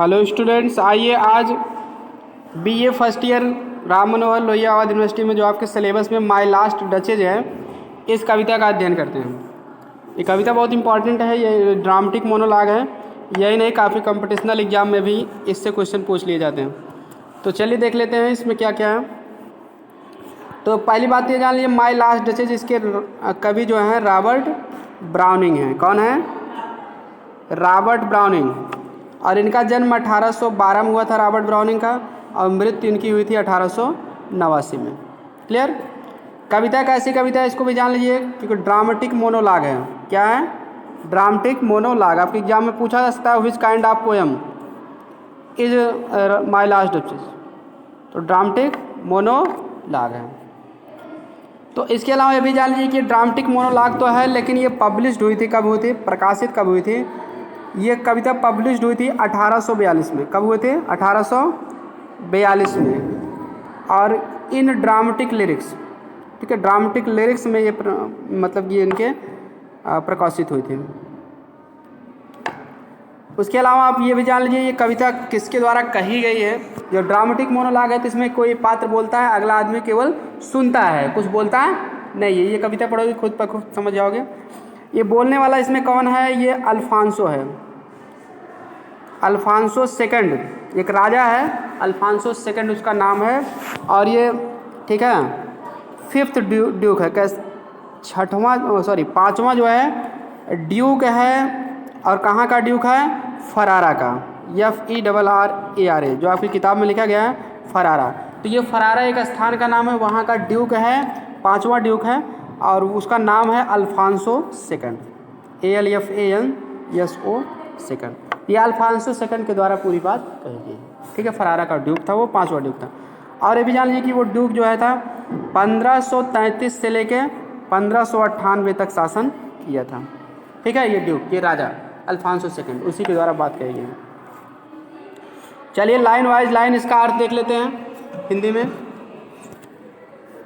Hello students, आइए आज BA first year Ram Manohar Lohia आवाद university में जो आपके सिलेबस में माय लास्ट डचेज है, इस कविता का अध्ययन करते हैं। ये कविता बहुत इंपॉर्टेंट है, ये ड्रामेटिक मोनोलॉग है। यही नहीं, काफ़ी कंपटिशनल एग्जाम में भी इससे क्वेश्चन पूछ लिए जाते हैं। तो चलिए देख लेते हैं इसमें क्या क्या है। तो पहली बात ये जान लीजिए, माय लास्ट डचेज इसके कवि जो हैं रॉबर्ट ब्राउनिंग हैं। कौन है? Robert browning. और इनका जन्म 1812 में हुआ था रॉबर्ट ब्राउनिंग का, और मृत्यु इनकी हुई थी 1889 में। क्लियर? कविता कैसी कविता है इसको भी जान लीजिए, क्योंकि ड्रामेटिक मोनोलॉग है। क्या है? Dramatic monologue. आपके एग्जाम में पूछा जा सकता है which kind of poem is my last duchess, तो ड्रामेटिक मोनोलॉग है। तो इसके अलावा ये भी जान लीजिए कि ड्रामेटिक मोनोलॉग तो है, लेकिन ये पब्लिश्ड हुई थी, कब हुई थी, प्रकाशित कब हुई थी? ये कविता पब्लिश्ड हुई थी 1842 में। कब हुए थे? 1842 में। और इन ड्रामेटिक लिरिक्स, ठीक है, ड्रामेटिक लिरिक्स में ये मतलब ये इनके प्रकाशित हुई थी। उसके अलावा आप ये भी जान लीजिए ये कविता किसके द्वारा कही गई है। जो ड्रामेटिक मोनोलॉग है तो इसमें कोई पात्र बोलता है, अगला आदमी केवल सुनता है, कुछ बोलता है नहीं है। ये कविता पढ़ोगे खुद पर खुद समझ जाओगे। ये बोलने वाला इसमें कौन है? ये अल्फांसो है। अल्फांसो सेकंड, एक राजा है, अल्फांसो सेकंड उसका नाम है। और ये, ठीक है, फिफ्थ ड्यूक है, पाँचवा जो है ड्यूक है। और कहाँ का ड्यूक है? फरारा का, FERRARA, जो आपकी किताब में लिखा गया है फरारा। तो ये फरारा एक स्थान का नाम है, वहाँ का ड्यूक है, पाँचवा ड्यूक है, और उसका नाम है अल्फांसो सेकंड, ALFANSO सेकंड। ये अल्फांसो सेकंड के द्वारा पूरी बात कही गई। ठीक है, फरारा का ड्यूक था, वो पाँचवा ड्यूक था। और ये भी जान लीजिए कि वो ड्यूक जो है था 1533 से लेके 1598 तक शासन किया था। ठीक है, ये ड्यूक, ये राजा अल्फांसो सेकंड, उसी के द्वारा बात कही गई। चलिए लाइन वाइज लाइन इसका अर्थ देख लेते हैं हिंदी में।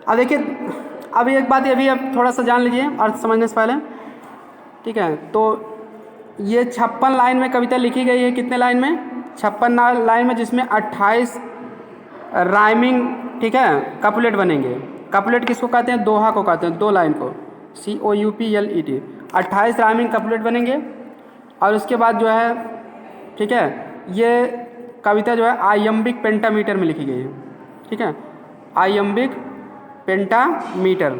अब देखिए, अब एक बात ये भी अब थोड़ा सा जान लीजिए अर्थ समझने से पहले। ठीक है, तो ये 56 लाइन में कविता लिखी गई है। कितने लाइन में? 56 लाइन में, जिसमें 28 राइमिंग, ठीक है, कपलेट बनेंगे। कपलेट किसको कहते हैं? दोहा को कहते हैं, दो लाइन को, COUPLET। 28 राइमिंग कपलेट बनेंगे। और उसके बाद जो है, ठीक है, ये कविता जो है आयम्बिक पेंटामीटर में लिखी गई है। ठीक है, आयम्बिक पेंटामीटर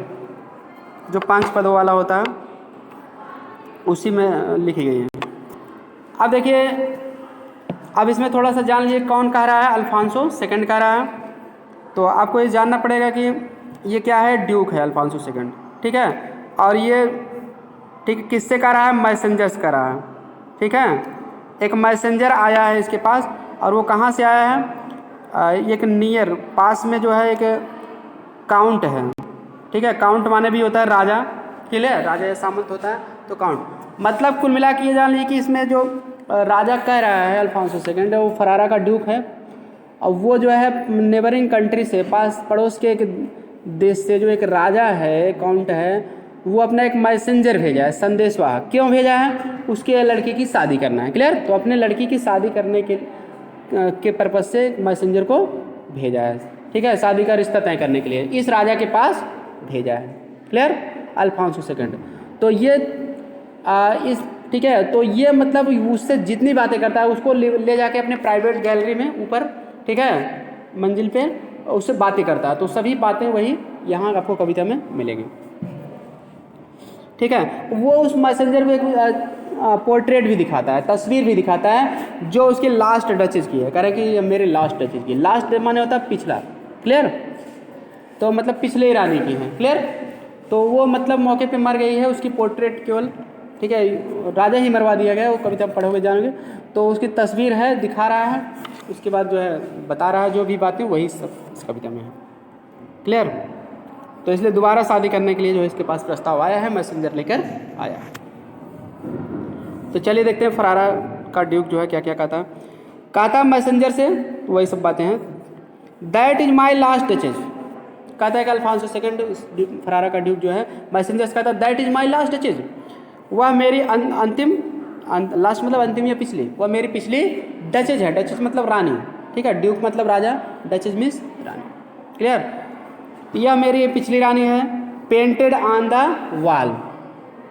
जो 5 पदों वाला होता है, उसी में लिखी गई है। अब देखिए, अब इसमें थोड़ा सा जान लीजिए कौन कह रहा है? अल्फांसो सेकंड कह रहा है। तो आपको ये जानना पड़ेगा कि ये क्या है? ड्यूक है अल्फांसो सेकंड। ठीक है, और ये, ठीक, किससे कह रहा है? मैसेंजर से कह रहा है। ठीक है, एक मैसेंजर आया है इसके पास, और वो कहाँ से आया है? एक नियर पास में जो है एक काउंट है। ठीक है, काउंट माने भी होता है राजा, क्लियर, राजा या सामंत होता है तो काउंट। मतलब कुल मिला के ये जान लीजिए कि इसमें जो राजा कह रहा है अल्फांसो सेकंड, वो फरारा का ड्यूक है। और वो जो है नेबरिंग कंट्री से, पास पड़ोस के एक देश से जो एक राजा है, काउंट है, वो अपना एक मैसेंजर भेजा है, संदेशवाहक। क्यों भेजा है? उसके लड़की की शादी करना है। क्लियर? तो अपने लड़की की शादी करने के पर्पज से मैसेंजर को भेजा है। ठीक है, शादी का रिश्ता तय करने के लिए इस राजा के पास भेजा है। क्लियर? Alphonso second. तो ये इस, ठीक है, तो ये मतलब उससे जितनी बातें करता है उसको ले जाके अपने प्राइवेट गैलरी में ऊपर, ठीक है, मंजिल पे उससे बातें करता है। तो सभी बातें वही यहाँ आपको कविता में मिलेंगी। ठीक है, वो उस मैसेंजर में एक पोर्ट्रेट भी दिखाता है, तस्वीर भी दिखाता है, जो उसकी लास्ट डचेज की है। कह रहे कि ये मेरे लास्ट डचेज की। लास्ट माने होता है पिछला। क्लियर? तो मतलब पिछले रानी की है। क्लियर? तो वो मतलब मौके पे मर गई है, उसकी पोर्ट्रेट केवल, ठीक है, राजा ही मरवा दिया गया। वो कविता पढ़ोगे जानोगे। तो उसकी तस्वीर है, दिखा रहा है, उसके बाद जो है बता रहा है जो भी बातें, वही सब इस कविता में है। क्लियर? तो इसलिए दोबारा शादी करने के लिए जो इसके पास प्रस्ताव आया है, मैसेंजर लेकर आया है। तो चलिए देखते हैं फरारा का ड्यूक जो है क्या क्या कहता मैसेंजर से, वही सब बातें हैं। That is my last duchess, कहता है कि अल्फांसो सेकंड, फरारा का ड्यूक जो है मैसेंजर से कहता है that is my last duchess, वह मेरी अंतिम लास्ट मतलब अंतिम या पिछली, वह मेरी पिछली डचेज है। डचेज मतलब रानी, ठीक है। ड्यूक मतलब राजा, डचेज मीन्स रानी। क्लियर? यह मेरी पिछली रानी है। Painted on the wall,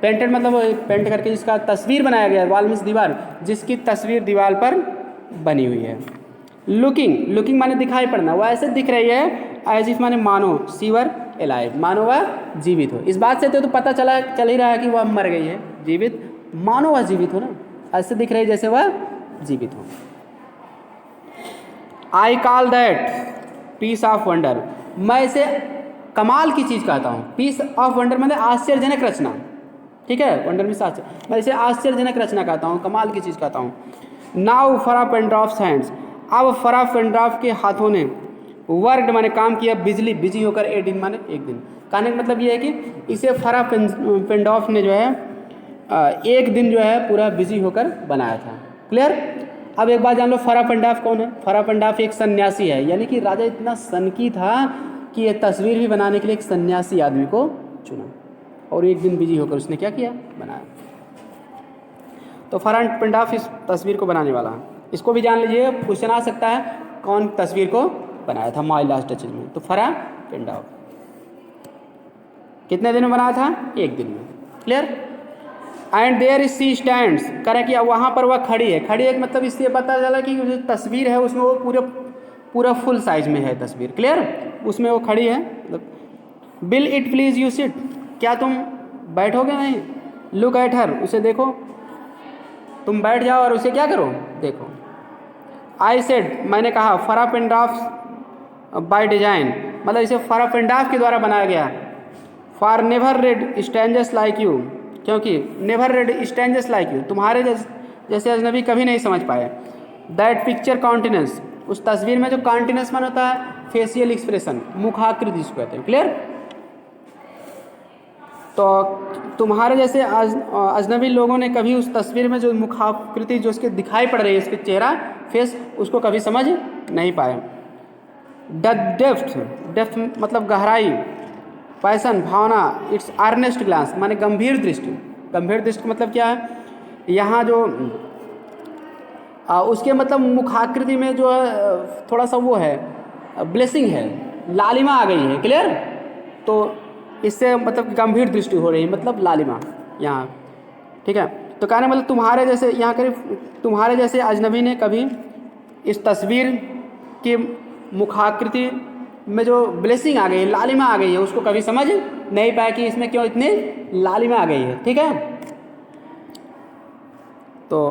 painted मतलब पेंट करके जिसका तस्वीर बनाया गया है, वॉल मीन्स दीवार, जिसकी तस्वीर दीवार पर बनी हुई है। लुकिंग, लुकिंग माने दिखाई पड़ना, वह ऐसे दिख रही है एज इफ माने मानो, सीवर एलाइव, मानो वह जीवित हो। इस बात से तो पता चल ही रहा है कि वह मर गई है। जीवित मानो वह जीवित हो ना, ऐसे दिख रही है जैसे वह जीवित हो। I call that piece of wonder, मैं इसे कमाल की चीज़ कहता हूँ। पीस ऑफ वंडर मतलब आश्चर्यजनक रचना, ठीक है। वंडर मीन्स आश्चर्य, मैं इसे आश्चर्यजनक रचना कहता हूँ, कमाल की चीज़ कहता हूँ। नाउ फरा पेंड्रॉफ्स हैंड्स, अब फरा पेंड्रॉफ के हाथों ने वर्कड माने काम किया, बिजली बिजी होकर 8 दिन माने एक दिन। कहने का मतलब ये है कि इसे फरा पेंडॉफ ने जो है एक दिन जो है पूरा बिजी होकर बनाया था। क्लियर? अब एक बात जान लो, फरा पेंडाफ कौन है? फरा पेंडाफ एक सन्यासी है, यानी कि राजा इतना सनकी था कि ये तस्वीर भी बनाने के लिए एक सन्यासी आदमी को चुना और एक दिन बिजी होकर उसने क्या किया? बनाया। तो फरा पेंडाफ इस तस्वीर को बनाने वाला है। इसको भी जान लीजिए, क्वेश्चन आ सकता है कौन तस्वीर को बनाया था माई लास्ट टचेज में। तो फरा पेंडाफ कितने दिन में बनाया था? एक दिन में। Clear? And there is she stands, करें कि वहाँ पर वह खड़ी है। खड़ी है मतलब इससे पता चला कि जो तस्वीर है उसमें वो पूरा फुल साइज में है तस्वीर। क्लियर? उसमें वो खड़ी है। मतलब bill it please you sit, क्या तुम बैठोगे? नहीं। लुक एट हर, उसे देखो। तुम बैठ जाओ और उसे क्या करो? देखो। आई सेड, मैंने कहा, फरा पेंड्राफ्ट बाय डिजाइन, मतलब इसे फरा पेंडाफ के द्वारा बनाया गया। For never red strangers like you, क्योंकि never red strangers like you, तुम्हारे जैसे अजनबी कभी नहीं समझ पाए। दैट पिक्चर कॉन्टिनेंस, उस तस्वीर में जो कॉन्टिनेंस मन होता है फेशियल एक्सप्रेशन, मुखाकृति जिसको कहते हैं। क्लियर? तो तुम्हारे जैसे अजनबी लोगों ने कभी उस तस्वीर में जो मुखाकृति जो उसके दिखाई पड़ रही है, उसके चेहरा फेस, उसको कभी समझ नहीं पाए। डेप्थ, डेप्थ मतलब गहराई, पैसन भावना, इट्स अर्नेस्ट ग्लांस माने गंभीर दृष्टि। गंभीर दृष्टि मतलब क्या है? यहाँ जो उसके मतलब मुखाकृति में जो है थोड़ा सा वो है ब्लेसिंग है, लालिमा आ गई है। क्लियर? तो इससे मतलब गंभीर दृष्टि हो रही है, मतलब लालिमा यहाँ। ठीक है? तो कहने मतलब तुम्हारे जैसे यहाँ करीब तुम्हारे जैसे अजनबी ने कभी इस तस्वीर की मुखाकृति में जो ब्लेसिंग आ गई है, लालिमा आ गई है, उसको कभी समझ नहीं पाया कि इसमें क्यों इतनी लालिमा आ गई है। ठीक है? तो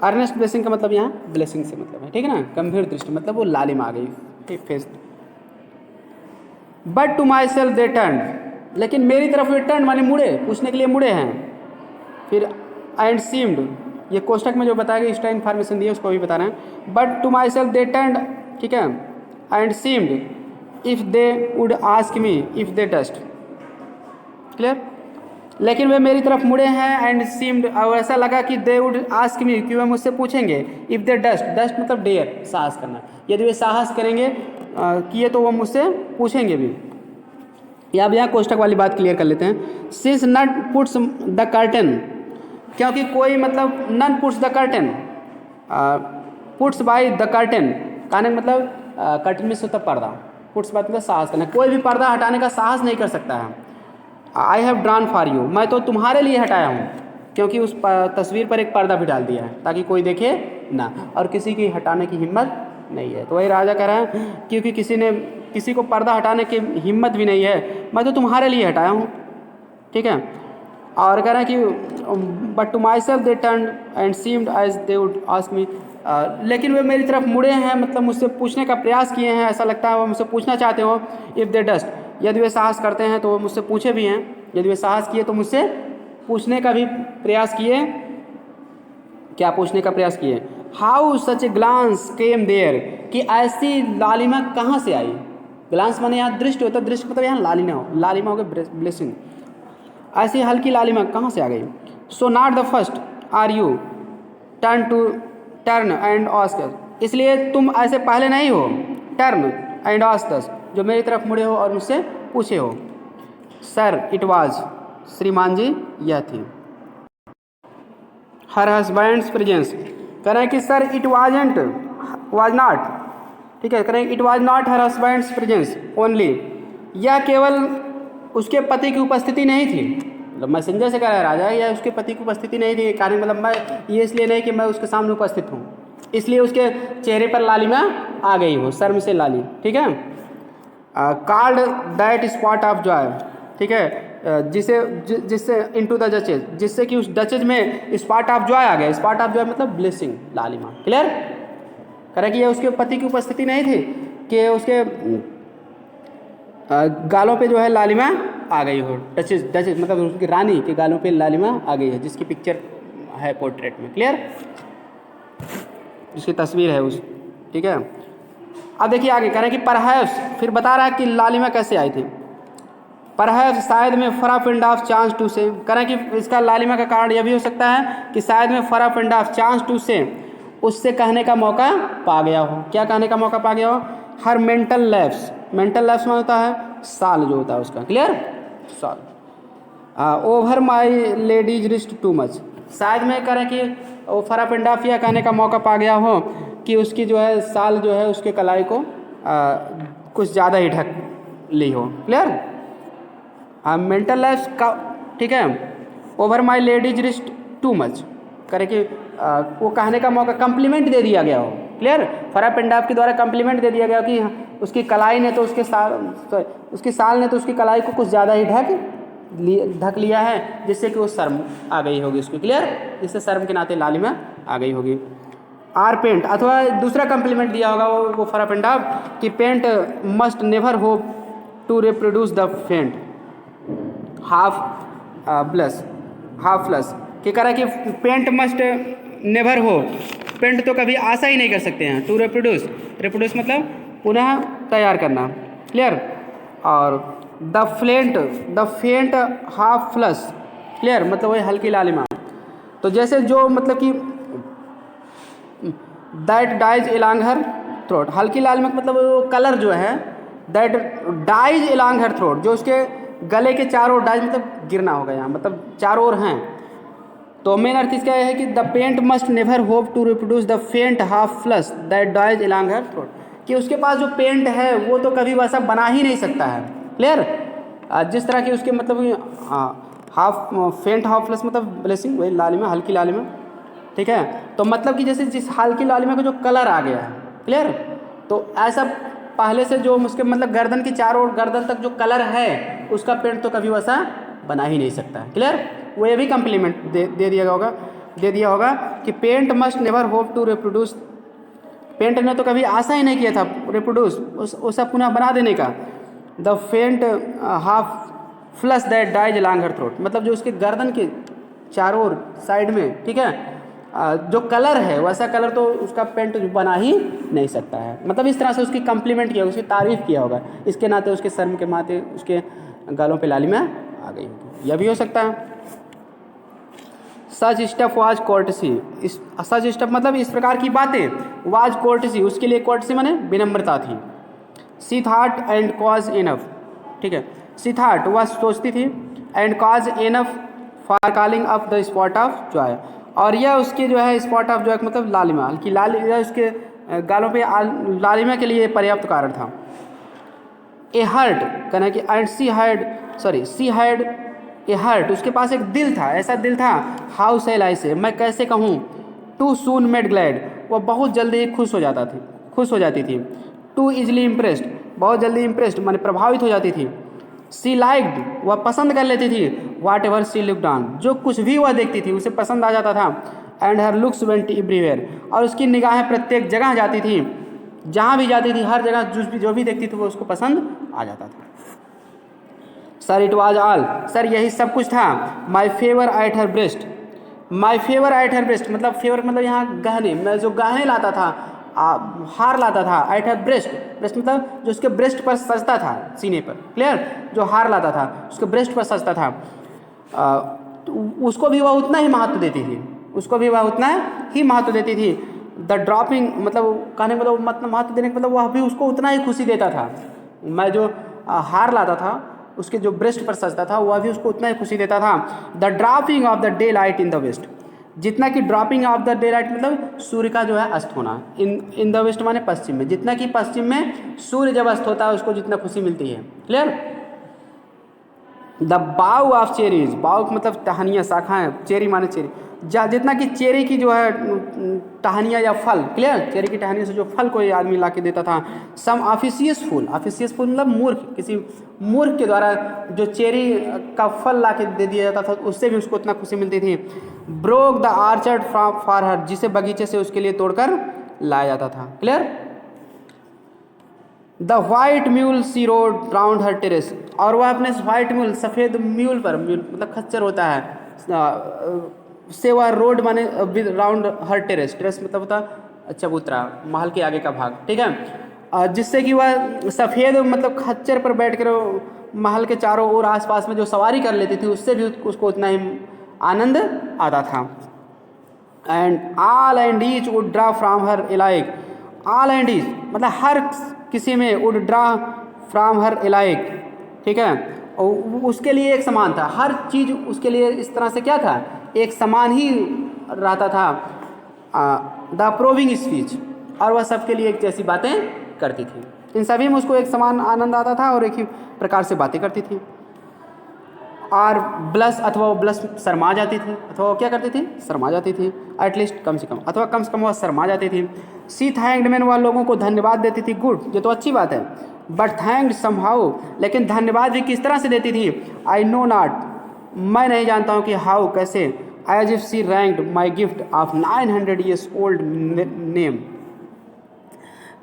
अर्नेस्ट ब्लेसिंग का मतलब यहाँ ब्लेसिंग से मतलब है। ठीक है ना? गंभीर दृष्टि मतलब वो लालिमा आ गई face. But to myself they turn, लेकिन मेरी तरफ वे टर्न माने मुड़े, पूछने के लिए मुड़े हैं। फिर एंड सीम्ड, ये कोष्टक में जो बताया गया एक्स्ट्रा इन्फॉर्मेशन दिया उसको भी बता रहे हैं। But to myself they turn, ठीक है, and seemed if they would ask me if they durst. Clear? लेकिन वे मेरी तरफ मुड़े हैं एंड सीम्ड, और ऐसा लगा कि दे वुड आस्क मी, कि वे मुझसे पूछेंगे, इफ दे डस्ट, डस्ट मतलब डेयर, साहस करना, यदि वे साहस करेंगे किए तो वो मुझसे पूछेंगे भी। या अब यहाँ कोष्टक वाली बात क्लियर कर लेते हैं। Since not puts the curtain, क्योंकि कोई मतलब none puts the curtain, puts by the curtain, कहने का मतलब कर्टन में से होता पर्दा, पुट्स बाय मतलब साहस करना, कोई भी पर्दा हटाने का साहस नहीं कर सकता है। I have drawn for you, मैं तो तुम्हारे लिए हटाया हूँ, क्योंकि उस तस्वीर पर एक पर्दा भी डाल दिया है ताकि कोई देखे ना, और किसी की हटाने की हिम्मत नहीं है। तो वही राजा कह रहा है क्योंकि किसी को पर्दा हटाने की हिम्मत भी नहीं है, मैं तो तुम्हारे लिए हटाया हूँ। ठीक है? और कह रहे हैं कि but to myself they turn and seemed as they would ask me, लेकिन वे मेरी तरफ मुड़े हैं, मतलब मुझसे पूछने का प्रयास किए हैं, ऐसा लगता है वो मुझसे पूछना चाहते हो। इफ़ दे डस्ट, यदि वे साहस करते हैं तो वो मुझसे पूछे भी हैं, यदि वे साहस किए तो मुझसे पूछने का भी प्रयास किए। क्या पूछने का प्रयास किए? How such a glance came there, कि ऐसी लालिमा कहाँ से आई? ग्लांस माने यहाँ दृष्टि होता है, दृष्टि मतलब यहाँ लालिमा हो गई ब्लेसिंग, ऐसी हल्की लालिमा कहाँ से आ गई? So not the first are you turn and ask, इसलिए तुम ऐसे पहले नहीं हो, टर्न एंड आस्क, जो मेरी तरफ मुड़े हो और मुझसे पूछे हो। सर इट वाज, श्रीमान जी यह थी। Her husband's presence. कह रहे हैं कि sir it wasn't, was not, ठीक है, कह रहे हैं it was not her husband's presence only, यह केवल उसके पति की उपस्थिति नहीं थी। मतलब मैसेंजर से कह रहा है राजा, या उसके पति की उपस्थिति नहीं थी, कारण मतलब मैं ये इसलिए नहीं कि मैं उसके सामने उपस्थित हूँ, इसलिए उसके चेहरे पर लालिमा आ गई हो, शर्म से लाली, ठीक है। Called that spot of Joy, ठीक है, जिससे इनटू द जचेज, जिससे कि उस डचेज में स्पॉट ऑफ जॉय आ गया। स्पॉट ऑफ जॉय मतलब ब्लेसिंग, लालिमा, क्लियर। करें कि ये उसके पति की उपस्थिति नहीं थी कि उसके गालों पे जो है लालिमा आ गई हो, डचेज, डचेज मतलब उसकी रानी के गालों पे लालिमा आ गई है, जिसकी पिक्चर है पोर्ट्रेट में, क्लियर, जिसकी तस्वीर है उस, ठीक है। अब देखिए आगे कह रहे हैं कि परहैप्स, फिर बता रहा है कि लालिमा कैसे आई थी। परहैप्स शायद में फरा पिंड ऑफ चांस टू से, कह रहे हैं कि इसका लालिमा का कारण यह भी हो सकता है कि शायद में फरा पिंड ऑफ चांस टू से, उससे कहने का मौका पा गया हो। क्या कहने का मौका पा गया हो? हर मेंटल लैप्स, मेंटल लैप्स में होता है साल जो होता है उसका, क्लियर, साल। Over my ladies wrist too much, शायद में कह रहे हैं कि वो फरा पिंड ऑफ यह कहने का मौका पा गया हो कि उसकी जो है साल जो है उसके कलाई को कुछ ज़्यादा ही ढक ली हो, क्लियर। मेंटल लाइफ का, ठीक है, over my ladies wrist too much, करे कि वो कहने का मौका, कम्प्लीमेंट दे दिया गया हो, क्लियर। फरा पिंडाफ के द्वारा कम्प्लीमेंट दे दिया गया कि उसकी कलाई ने तो उसके उसकी साल ने तो उसकी कलाई को कुछ ज़्यादा ही ढक लिया है, जिससे कि वो शर्म आ गई होगी उसकी, क्लियर, जिससे शर्म के नाते लालिमा आ गई होगी। आर पेंट, अथवा दूसरा कम्प्लीमेंट दिया होगा वो फरा पिंडाफ कि paint must never hope to reproduce the faint half flush, कि कह रहा है कि पेंट मस्ट नेवर हो, पेंट तो कभी आशा ही नहीं कर सकते हैं, टू रिप्रोड्यूस, रिप्रोड्यूस मतलब पुनः तैयार करना, क्लियर। और the faint half plus, clear, मतलब वही हल्की लालिमा। तो जैसे जो मतलब कि that dies along her throat, हल्की लालिमा मतलब वो कलर जो है, that dies along her throat, जो उसके गले के चारों ओर, डाइज मतलब गिरना होगा यहाँ, मतलब चारों ओर हैं। तो मेन अर्थ इसका है कि the paint must never hope to reproduce the faint half flush that dies along her throat, कि उसके पास जो पेंट है वो तो कभी वैसा बना ही नहीं सकता है, क्लियर। जिस तरह की उसके मतलब हाफ फेंट हाफ फ्लस मतलब ब्लेसिंग, वही लालिमा, हल्की लालिमा, ठीक है। तो मतलब कि जैसे जिस हल्की लालिमा का जो कलर आ गया है, क्लियर, तो ऐसा पहले से जो उसके मतलब गर्दन की चारों ओर, गर्दन तक जो कलर है उसका पेंट तो कभी वैसा बना ही नहीं सकता है, क्लियर। वो ये भी कम्प्लीमेंट दे दिया होगा कि paint must never hope to reproduce, paint ने तो कभी आशा ही नहीं किया था रिप्रोड्यूस, उसे पुनः बना देने का। The faint half flush that dies along her throat, मतलब जो उसके गर्दन के चारों ओर साइड में, ठीक है, जो कलर है वैसा कलर तो उसका पेंट बना ही नहीं सकता है। मतलब इस तरह से उसकी कम्प्लीमेंट किया, उसकी तारीफ़ किया होगा, इसके नाते उसके शर्म के माते उसके गालों पे लालिमा आ गई होगी, यह भी हो सकता है। Such stuff was courtesy, such stuff मतलब इस प्रकार की बातें, वाज कोर्टसी, उसके लिए कोर्टसी माने विनम्रता थी। सी थॉट एंड कॉज इनफ, ठीक है, सी थॉट वह सोचती थी, and cause enough for calling up the spot of Joy, और यह उसके जो है स्पॉट ऑफ जॉय मतलब लालिमा, हल्की लालिमा, उसके गालों पे लालिमा के लिए पर्याप्त कारण था। ए हर्ट, कहना कि and she had a heart, उसके पास एक दिल था, ऐसा दिल था, हाउ सेल आई से, मैं कैसे कहूँ, टू सून मेड ग्लैड, वह बहुत जल्दी खुश हो जाती थी। टू इजली इम्प्रेस्ड, बहुत जल्दी इम्प्रेस्ड माने प्रभावित हो जाती थी। सी लाइक्ड, वह पसंद कर लेती थी, वाट एवर सी लुक्ड ऑन, जो कुछ भी वह देखती थी उसे पसंद आ जाता था। And her looks went everywhere, और उसकी निगाहें प्रत्येक जगह जाती थी, जहाँ भी जाती थी हर जगह जो भी देखती थी वो उसको पसंद आ जाता था। Sir it was all, sir यही सब कुछ था। My favour at her breast, my favour at her breast मतलब फेवर मतलब यहाँ गहने, मैं जो गहने लाता था, हार लाता था, एट हर ब्रेस्ट, ब्रेस्ट मतलब जो उसके ब्रेस्ट पर सजता था, सीने पर, क्लियर, जो हार लाता था उसके ब्रेस्ट पर सजता था, तो उसको भी वह उतना ही महत्व देती थी, उसको भी वह उतना ही महत्व देती थी। द ड्रॉपिंग मतलब कहने मतलब महत्व देने का मतलब वह भी उसको उतना ही खुशी देता था। मैं जो हार लाता था उसके जो ब्रेस्ट पर सजता था वह भी उसको उतना ही खुशी देता था। The dropping of the daylight in the west, जितना कि dropping of the daylight मतलब सूर्य का जो है अस्त होना, इन द वेस्ट माने पश्चिम में, जितना कि पश्चिम में सूर्य जब अस्त होता है उसको जितना खुशी मिलती है। क्लियर। द बाउ ऑफ चेरीज, बाउ मतलब टहनियाँ शाखाएं, चेरी माने चेरी, जितना कि चेरी की जो है टहनियाँ या फल, क्लियर, चेरी की टहनियों से जो फल कोई आदमी ला के देता था। सम ऑफिशियस फूल, ऑफिशियस फूल मतलब मूर्ख, किसी मूर्ख के द्वारा जो चेरी का फल ला के दे दिया जाता था उससे भी उसको उतना खुशी मिलती थी। Broke the orchard for her, जिसे बगीचे से उसके लिए तोड़कर लाया जाता था। Clear. The white mule she rode round her terrace, और वह अपने वाइट म्यूल सफ़ेद म्यूल पर, म्यूल मतलब खच्चर होता है, से वह रोड माने राउंड हर टेरेस, टेरेस मतलब होता चबूतरा, महल के आगे का भाग, ठीक है, जिससे कि वह सफ़ेद मतलब खच्चर पर बैठ कर महल के चारों ओर आसपास में जो सवारी कर लेती थी उससे भी उसको उतना ही आनंद आता था। And all and each would draw from her iliac, all and each मतलब हर किसी में would draw from her iliac, ठीक है, और उसके लिए एक समान था, हर चीज़ उसके लिए इस तरह से क्या था, एक समान ही रहता था। द अप्रूविंग स्पीच, और वह सबके लिए एक जैसी बातें करती थी, इन सभी में उसको एक समान आनंद आता था और एक ही प्रकार से बातें करती थी। और ब्लस अथवा वो ब्लस शर्मा जाती थी, अथवा वो क्या करती थी, शर्मा जाती थी, एटलीस्ट कम से कम, अथवा कम से कम वह शर्मा जाती थी। सी थैंक्ड मैन, वह लोगों को धन्यवाद देती थी, गुड, ये तो अच्छी बात है, बट थैंक्ड समहाउ, लेकिन धन्यवाद भी किस तरह से देती थी, आई नो नॉट, मैं नहीं जानता हूँ कि हाउ कैसे, as if she ranked my gift of 900 years old name,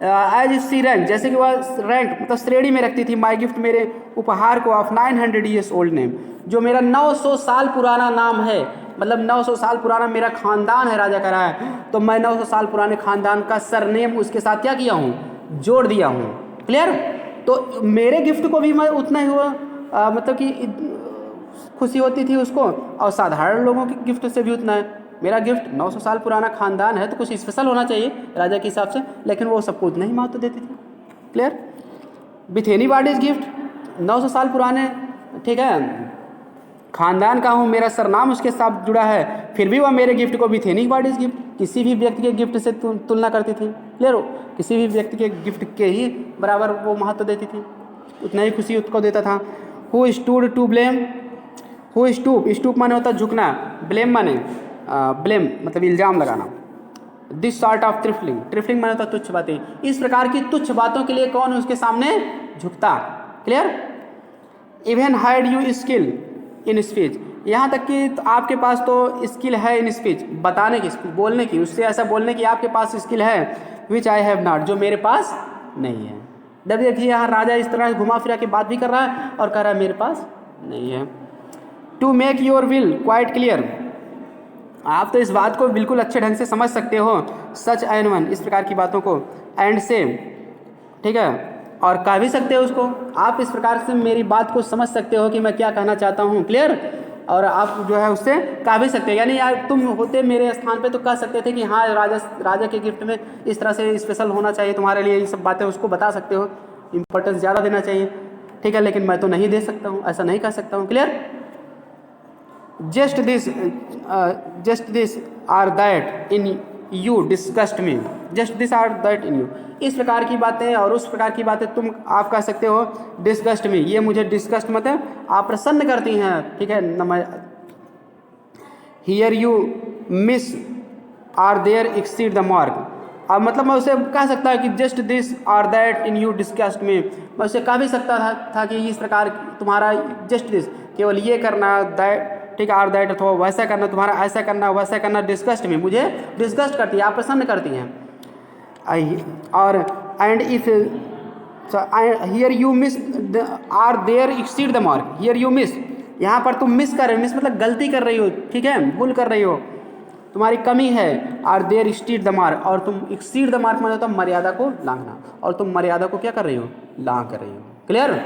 as if she rank, जैसे कि वह रैंक मतलब श्रेणी में रखती थी, माई गिफ्ट मेरे उपहार को, ऑफ 900 years ओल्ड नेम, जो मेरा 900 साल पुराना नाम है, मतलब 900 साल पुराना मेरा खानदान है राजा का रहा है, तो मैं 900 साल पुराने खानदान का सरनेम उसके साथ क्या किया हूँ, जोड़ दिया हूँ। क्लियर। तो मेरे गिफ्ट को भी मैं उतना ही हुआ मतलब कि खुशी होती थी उसको, और साधारण लोगों के गिफ्ट से भी उतना है। मेरा गिफ्ट 900 साल पुराना खानदान है तो कुछ स्पेशल होना चाहिए राजा के हिसाब से, लेकिन वो सबको उतना ही महत्व देती थी। Clear. With any bodies gift, 900 साल पुराने, ठीक है, खानदान का हूँ, मेरा सरनाम उसके साथ जुड़ा है, फिर भी वह मेरे गिफ्ट को विथ एनी बॉडीज गिफ्ट, किसी भी व्यक्ति के गिफ्ट से तुलना करती थी। क्लियर हो, किसी भी व्यक्ति के गिफ्ट के ही बराबर वो महत्व देती थी, उतना ही खुशी उसको देता था। Who stood to blame, who stoop, stoop माने होता झुकना, ब्लेम माने ब्लेम मतलब इल्ज़ाम लगाना। This sort of trifling, trifling माने होता तुच्छ बातें, इस प्रकार की तुच्छ बातों के लिए कौन उसके सामने झुकता। Clear. Even hide you skill in speech, यहाँ तक कि तो आपके पास तो स्किल है इन स्पीच, बताने की, बोलने की, उससे ऐसा बोलने की आपके पास स्किल है, विच आई हैव नॉट, जो मेरे पास नहीं है। जब देखिए यहाँ राजा इस तरह घुमा फिरा के बात भी कर रहा है और कह रहा है मेरे पास नहीं है। To make your will quite clear, आप तो इस बात को बिल्कुल अच्छे ढंग से समझ सकते हो, सच एन वन, इस प्रकार की बातों को, एंड से, ठीक है, और कह भी सकते हो उसको, आप इस प्रकार से मेरी बात को समझ सकते हो कि मैं क्या कहना चाहता हूँ। क्लियर। और आप जो है उससे कह भी सकते हो, यानी यार तुम होते मेरे स्थान पे तो कह सकते थे कि हाँ राजा के गिफ्ट में इस तरह से स्पेशल होना चाहिए तुम्हारे लिए, ये सब बातें उसको बता सकते हो, इंपॉर्टेंस ज़्यादा देना चाहिए, ठीक है, लेकिन मैं तो नहीं दे सकता हूँ, ऐसा नहीं कह सकता हूँ। Clear. Just this or that in you disgust me, just this or that in you, इस प्रकार की बातें और उस प्रकार की बातें तुम आप कह सकते हो डिस्गस्ट मी, ये मुझे डिस्गस्ट मतलब आप प्रसन्न करती हैं, ठीक है, here you miss or there exceed the mark, अब मतलब मैं उसे कह सकता है कि just this or that in you disgust me, मैं उसे कह भी सकता था कि इस प्रकार तुम्हारा जस्ट दिस, केवल ये करना, दैट, ठीक है, आर दैट अथवा वैसा करना, तुम्हारा ऐसा करना वैसा करना, डिस्गस्ट में, मुझे डिस्गस्ट करती है, आप प्रसन्न करती हैं। और and if here you miss or there exceed the mark, here you miss, यहाँ पर तुम मिस कर रहे हो, मिस मतलब गलती कर रही हो, ठीक है, भूल कर रही हो, तुम्हारी कमी है, or there exceed the mark, और तुम एक्सीड द मार्क मतलब होता मर्यादा को लांघना, और तुम मर्यादा को क्या कर रही हो, लांघ कर रही हो। Clear.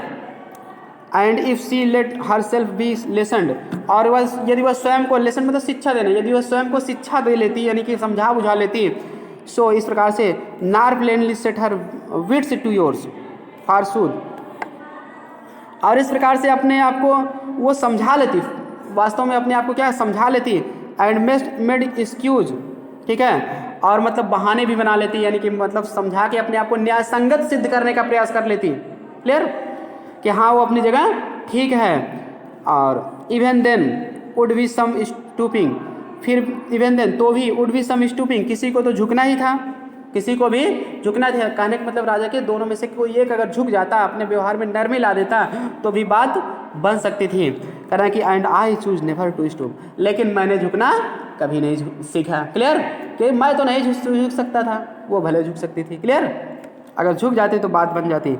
And if she let herself be lessoned, और वह यदि वह स्वयं को, लेसन मतलब शिक्षा देना, यदि वह स्वयं को शिक्षा दे लेती, यानी कि समझा बुझा लेती, सो इस प्रकार से nor plainly set her wits to yours forsooth, और इस प्रकार से अपने आप को वो समझा लेती, वास्तव में अपने आप को क्या समझा लेती, एंड मेड एक्सक्यूज, ठीक है, और मतलब बहाने भी बना लेती, यानी कि मतलब समझा के अपने आप को न्याय संगत सिद्ध करने का प्रयास कर लेती। क्लियर, कि हाँ वो अपनी जगह ठीक है। और even then would be some stooping, फिर इवन देन तो भी वुड बी सम स्टूपिंग, किसी को तो झुकना ही था, किसी को भी झुकना था। कहने का मतलब राजा के दोनों में से कोई एक अगर झुक जाता, अपने व्यवहार में नरमी ला देता, तो भी बात बन सकती थी। कह रहा है कि and I choose never to stoop, लेकिन मैंने झुकना कभी नहीं सीखा। क्लियर, कि मैं तो नहीं झुक सकता था, वो भले झुक सकती थी। क्लियर, अगर झुक जाती तो बात बन जाती।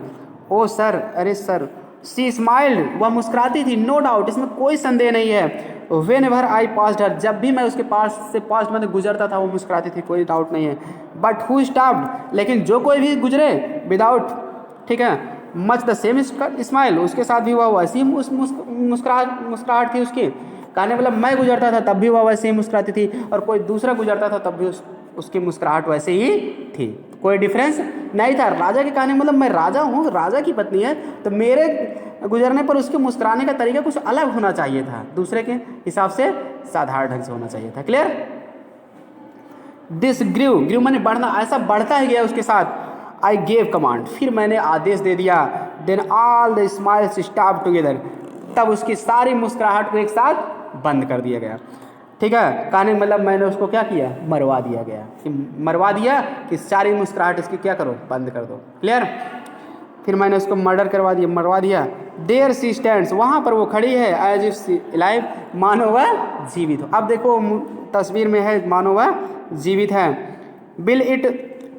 ओ सर, अरे सर, सी स्माइल्ड, वह मुस्कुराती थी, नो डाउट, इसमें कोई संदेह नहीं है। वेन एवर आई पास्ड हर, जब भी मैं उसके पास से पास्ट में गुजरता था वो मुस्कुराती थी, कोई डाउट नहीं है। बट हु स्टॉप्ड, लेकिन जो कोई भी गुजरे विदाउट, ठीक है, मच द सेम स्माइल, उसके साथ भी वह वैसी मुस्कुराहट थी उसकी। कहने मतलब मैं गुजरता था तब भी वह वैसे ही मुस्कुराती थी, और कोई दूसरा गुजरता था तब भी उसकी मुस्कुराहट वैसे ही थी, कोई डिफरेंस नहीं था। राजा के कहने मतलब मैं राजा हूँ, राजा की पत्नी है, तो मेरे गुजरने पर उसके मुस्कुराने का तरीका कुछ अलग होना चाहिए था, दूसरे के हिसाब से साधारण ढंग से होना चाहिए था। क्लियर, दिस ग्रीव मैंने बढ़ना, ऐसा बढ़ता ही गया उसके साथ। आई गेव कमांड, फिर मैंने आदेश दे दिया। Then all the smiles stop together, तब उसकी सारी मुस्कुराहट को एक साथ बंद कर दिया गया। ठीक है, कहने मतलब मैंने उसको क्या किया, मरवा दिया गया, कि मरवा दिया कि सारी मुस्कुराहट इसकी क्या करो, बंद कर दो। क्लियर, फिर मैंने उसको मर्डर करवा दिया, मरवा दिया। देयर सी स्टैंड्स, वहाँ पर वो खड़ी है, एज इफ सी लाइव, मानो वह जीवित हो। अब देखो तस्वीर में है मानो वह जीवित है। Will it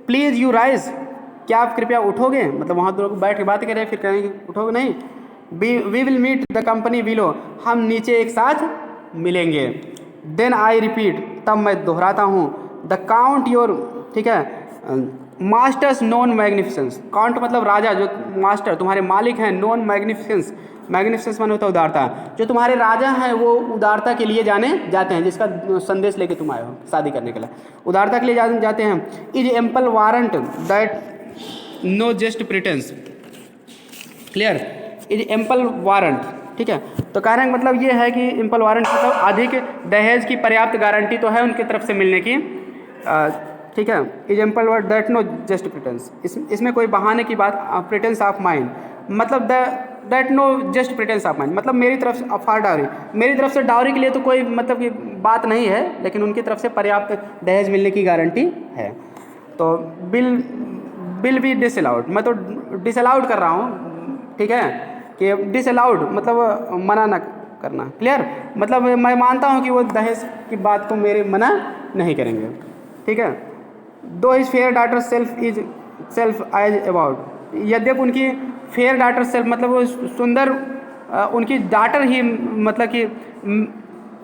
please you rise, क्या आप कृपया उठोगे, मतलब वहाँ दो लोग बैठ के बातें करें, फिर कहेंगे उठोगे नहीं। We will meet the company below, हम नीचे एक साथ मिलेंगे। देन आई रिपीट, तब मैं दोहराता हूँ, द काउंट योर, ठीक है, मास्टर्स नॉन मैग्निफिसेंस, काउंट मतलब राजा, जो मास्टर तुम्हारे मालिक हैं, नॉन मैग्निफिसेंस, मैग्निफिसेंस माने होता है उदारता, जो तुम्हारे राजा हैं वो उदारता के लिए जाने जाते हैं, जिसका संदेश लेके तुम आए हो शादी करने के लिए, उदारता के लिए जाते हैं। Is ample warrant that know just pretence, clear, is ample warrant, ठीक है, तो कह रहे हैं मतलब ये है कि एम्पल वारंट मतलब अधिक दहेज की पर्याप्त गारंटी तो है उनकी तरफ से मिलने की, ठीक है। Is ample word that know just pretence, इसमें कोई बहाने की बात, प्रिटेंस ऑफ माइंड, मतलब that know just pretence of mind, मतलब मेरी तरफ से फॉर डाउरी, मेरी तरफ से डाउरी के लिए तो कोई मतलब की बात नहीं है, लेकिन उनकी तरफ से पर्याप्त दहेज मिलने की गारंटी है। तो बिल भी डिसअलाउड, मैं तो डिसअलाउड कर रहा हूँ, ठीक है, कि डिसअलाउड मतलब मना न करना। क्लियर, मतलब मैं मानता हूँ कि वो दहेज की बात को मेरे मना नहीं करेंगे, ठीक है। Though his fair daughter self as about, यद्यप उनकी फेयर डाटर सेल्फ मतलब वो सुंदर उनकी डाटर ही मतलब कि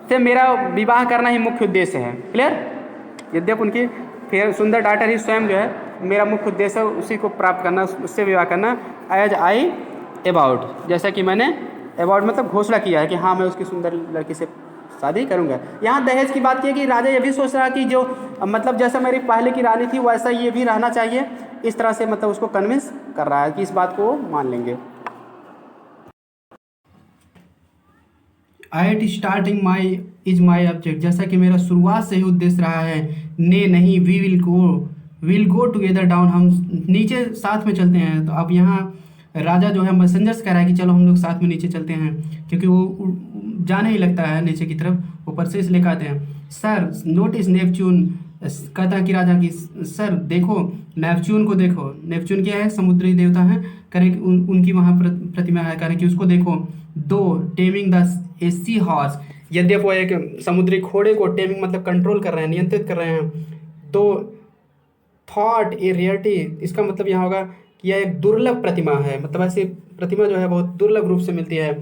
से मेरा विवाह करना ही मुख्य उद्देश्य है। क्लियर, यद्यप उनकी फेयर सुंदर डाटर ही स्वयं जो है मेरा मुख्य उद्देश्य है, उसी को प्राप्त करना, उससे विवाह करना। एज आई अबाउट, जैसा कि मैंने अबाउट मतलब घोषणा किया है कि हाँ मैं उसकी सुंदर लड़की से शादी करूंगा। यहाँ दहेज की बात की है कि राजा ये भी सोच रहा कि जो मतलब जैसा मेरी पहले की रानी थी वैसा ये भी रहना चाहिए, इस तरह से मतलब उसको कन्विंस कर रहा है कि इस बात को मान लेंगे। At starting my is my object, जैसा कि मेरा शुरुआत से ही उद्देश्य रहा है। ने नहीं, we will go together down, हम नीचे साथ में चलते हैं। तो अब यहाँ राजा जो है मैसेंजर्स कह रहा है कि चलो हम लोग साथ में नीचे चलते हैं, क्योंकि वो जाने ही लगता है नीचे की तरफ, ऊपर से इसलिए कहते हैं। सर नोटिस नेपच्यून, कहता है कि राजा की सर देखो नेपच्यून को देखो। नेपच्यून क्या है, समुद्री देवता है, करें कि उनकी वहाँ प्रतिमा है, करें कि उसको देखो। Though taming the a sea horse, यद्यप वो एक समुद्री घोड़े को टेमिंग मतलब कंट्रोल कर रहे हैं, नियंत्रित कर रहे हैं। तो थॉट ए रियलिटी, इसका मतलब यहाँ होगा कि यह एक दुर्लभ प्रतिमा है, मतलब ऐसी प्रतिमा जो है बहुत दुर्लभ रूप से मिलती है।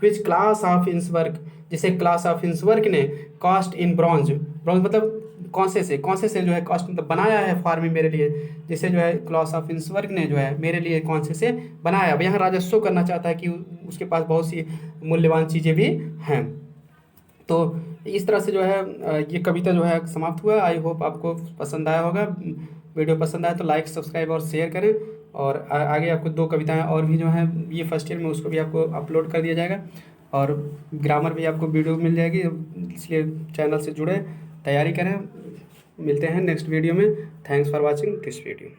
विच क्लास ऑफ इंसवर्क, जिसे क्लास ऑफ इंसवर्क ने कास्ट इन ब्रॉन्ज, ब्रॉन्ज मतलब कौनसे से जो है कास्ट मतलब बनाया है फॉर मी मेरे लिए, जिसे जो है क्लास ऑफ इंसवर्क ने जो है मेरे लिए कौनसे से बनाया। अब यहाँ राजा शो करना चाहता है कि उसके पास बहुत सी मूल्यवान चीज़ें भी हैं। तो इस तरह से जो है ये कविता जो है समाप्त हुआ। आई होप आपको पसंद आया होगा। वीडियो पसंद आया तो लाइक सब्सक्राइब और शेयर करें, और आगे आपको 2 कविताएं और भी जो हैं ये फर्स्ट ईयर में, उसको भी आपको अपलोड कर दिया जाएगा। और ग्रामर भी आपको वीडियो मिल जाएगी, इसलिए चैनल से जुड़े, तैयारी करें। मिलते हैं नेक्स्ट वीडियो में। Thanks for watching this video.